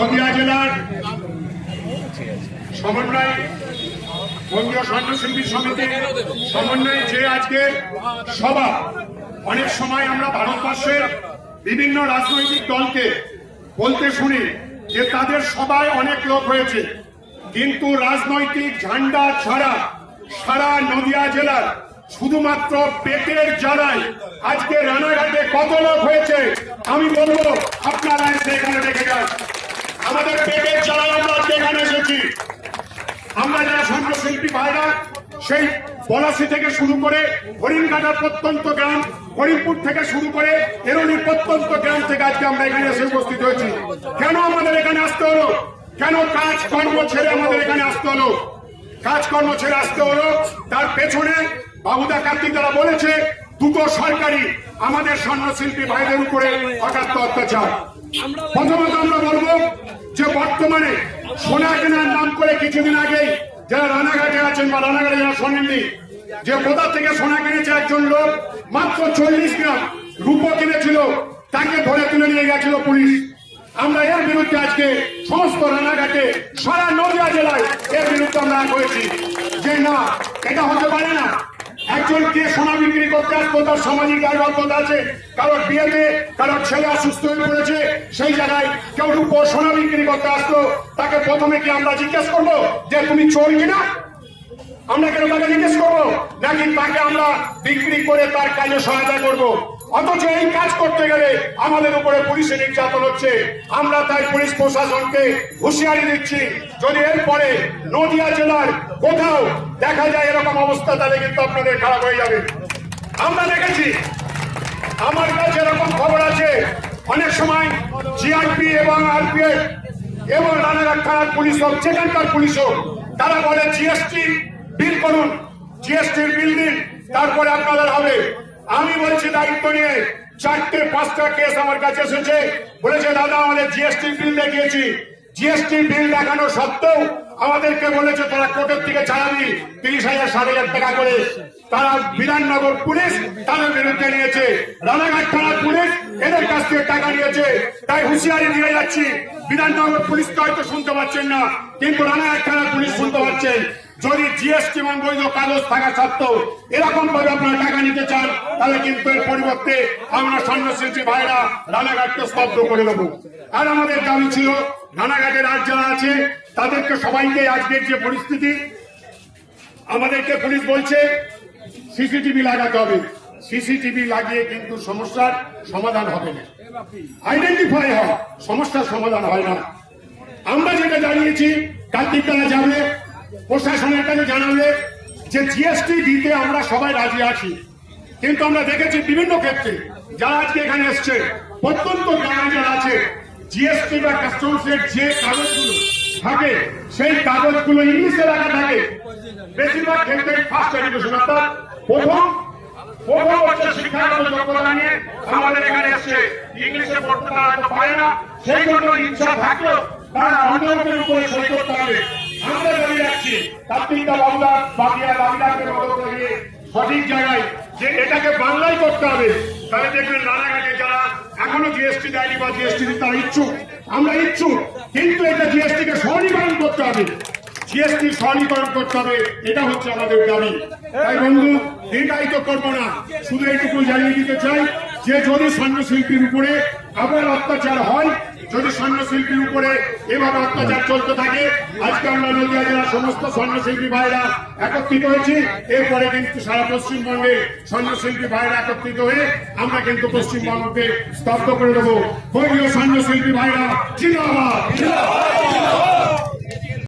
নদিয়া জেলার সমন্বয় বঙ্গীয় স্বর্ণশিল্পী সমিতির সমন্বয়ে যে আজকের সভা, অনেক সময় আমরা ভারতবর্ষের বিভিন্ন রাজনৈতিক দলকে বলতে শুনি যে তাদের সভায় অনেক লোক হয়েছে, কিন্তু রাজনৈতিক ঝান্ডা ছাড়া সারা নদিয়া জেলার শুধুমাত্র পেটের জ্বালায় আজকে রানাঘাটে কত লোক হয়েছে আমি বলবো আপনারা সেখানে দেখে যান। আমাদের পেটের জ্বালায় আমরা এখানে এসেছি। আমরা যারা স্বর্ণশিল্পী ভাইরা সেই পলাশী থেকে শুরু করে হরিণঘাটার প্রত্যন্ত গ্রাম, হরিণপুর থেকে শুরু করে এরণির প্রত্যন্ত গ্রাম থেকে আজকে আমরা এখানে এসে উপস্থিত হয়েছি। কেন আমাদের এখানে আসতে হলো? কেন কাজকর্ম ছেড়ে আমাদের এখানে আসতে হলো? কাজকর্ম ছেড়ে আসতে হলো তার পেছনে বাবুদা কার্তিক তারা বলেছে দুটো সরকারি আমাদের স্বর্ণশিল্পী ভাইদের উপরে অকাত্য অত্যাচার। প্রথমত আমরা বলবো যে বর্তমানে সোনা কেনার নাম করে কিছুদিন আগেই যারা রানাঘাটে আছেন বা রানাঘাটে যারা শোনেননি, যে কোথা থেকে সোনা কিনেছে একজন লোক, মাত্র 40 গ্রাম রূপো কিনেছিল, তাকে ধরে তুলে নিয়ে গেছিল পুলিশ। আমরা এর বিরুদ্ধে আজকে সমস্ত রানাঘাটে সারা নদিয়া জেলায় এর বিরুদ্ধে আমরা করেছি যে না, এটা হতে পারে না। একজনকে সোনা বিক্রি করতে আসবো, তার সামাজিক দায়বদ্ধতা আছে, কারোর বিয়েতে কারোর ছেলে অসুস্থ হয়ে পড়েছে, সেই জায়গায় কেউ রূপো সোনা বিক্রি করতে আসলো, তাকে প্রথমে কি আমরা জিজ্ঞেস করবো যে তুমি চোর কিনা? আমরা কেন তাকে জিজ্ঞেস করবো? নাকি তাকে আমরা বিক্রি করে তার কাজে সহায়তা করবো? অথচ এই কাজ করতে গেলে আমাদের উপরে পুলিশের নির্যাতন হচ্ছে। আমরা তাই পুলিশ প্রশাসনকে হুঁশিয়ারি দিচ্ছি, যদি এরপরে নদিয়া জেলার কোথাও দেখা যায় এরকম অবস্থা, তাহলে কিন্তু আপনাদের খারাপ হয়ে যাবে। আমরা দেখেছি, আমার কাছে এরকম খবর আছে, অনেক সময় জিআরপি এবং আরপিএফ এবং রানাঘাট থানার পুলিশ হোক, সেখানকার পুলিশ হোক, তারা বলে জিএসটি বিল করুন, জিএসটির বিল দিন, তারপরে আপনাদের হবে। আমি বলছি দায়িত্ব নিয়ে 4-5টা কেস আমার কাছে এসেছে, বলেছে দাদা আমাদের জিএসটি বিল দেখিয়েছি, জিএসটি বিল দেখানো সত্ত্বেও আমাদেরকে বলেছে তোরা কোর্টের থেকে ছাড়াবি 30,000-60,000 টাকা করে। তারা বিধাননগর পুলিশ তাদের বিরুদ্ধে নিয়েছে, রানাঘাট থানার পুলিশ এদের কাছ থেকে টাকা নিয়েছে। তাই হুঁশিয়ারি দিয়ে যাচ্ছি, বিধাননগর পুলিশ তো হয়তো শুনতে পাচ্ছেন না, কিন্তু রানাঘাট থানার পুলিশ শুনতে পাচ্ছেন। যদি জিএসটি এবং বৈধ কাগজ থাকা সত্ত্বেও এরকম ভাবে আপনারা টাকা নিতে চান, তাহলে কিন্তু এর পরিবর্তে আমরা স্বর্ণশিল্পী ভাইরা রানাঘাটকে স্তব্ধ করে দেবো। আর আমাদের দাবি ছিল রানাঘাটের আর যারা আছে তাদেরকে সবাইকে, আজকের যে পরিস্থিতি, আমাদেরকে পুলিশ বলছে সিসিটিভি লাগাতে হবে। সিসিটিভি লাগিয়ে কিন্তু সমস্যার সমাধান হবে না, আইডেন্টিফাই হয়, সমস্যার সমাধান হয় না। আমরা যেটা জানিয়েছি, কার্তিক তারা যাবে প্রশাসনের কাছে জানাবে যে জিএসটি দিতে আমরা সবাই রাজি আছি, কিন্তু আমরা দেখেছি বিভিন্ন ক্ষেত্রে যারা আজকে এখানে এসছে, প্রত্যন্ত গ্রামে যারা আছে, জিএসটি বা কাস্টমসের যে কাগজগুলো থাকে সেই কাগজগুলো ইংলিশে লেখা থাকে। বেশিরভাগ ক্ষেত্রে ফার্স্ট এডুকেশন অর্থাৎ প্রথম শিক্ষাগত যোগ্যতা নিয়ে আমাদের এখানে এসছে, ইংলিশে পড়তে তারা হয়তো পারে না, সেই জন্য ইচ্ছা থাকলেও তারা অন্য লোকের উপরে সই করতে হবে। আমরা দাঁড়িয়ে রাখছি কার্তিকটা বাবুদা বাকিরা দাবিদারদের মতো করে সঠিক জায়গায় যে এটাকে বাংলায় করতে হবে। তাহলে দেখবেন রানাঘাটে যারা এখনো জিএসটি দেয়নি বা জিএসটি তারা ইচ্ছুক, আমরা ইচ্ছুক, কিন্তু এটা জিএসটি কে সরলীকরণ করতে হবে, জিএসটি সরলীকরণ করতে হবে, এটা হচ্ছে আমাদের দাবি। তাই বন্ধু দীর্ঘায়িত করবো না, শুধু এইটুকু জানিয়ে দিতে চাই যে যদি স্বর্ণশিল্পীর উপরে আবার অত্যাচার হয়, যদি স্বর্ণশিল্পীর উপরে এভাবে অত্যাচার চলতে থাকে, আজকে আমরা নদিয়া জেলার সমস্ত স্বর্ণশিল্পী ভাইরা একত্রিত হয়েছি, এরপরে কিন্তু সারা পশ্চিমবঙ্গে স্বর্ণশিল্পী ভাইরা একত্রিত হয়ে আমরা কিন্তু পশ্চিমবঙ্গকে স্তব্ধ করে দেবো। বঙ্গীয় স্বর্ণশিল্পী ভাইরা জিন্দাবাদ।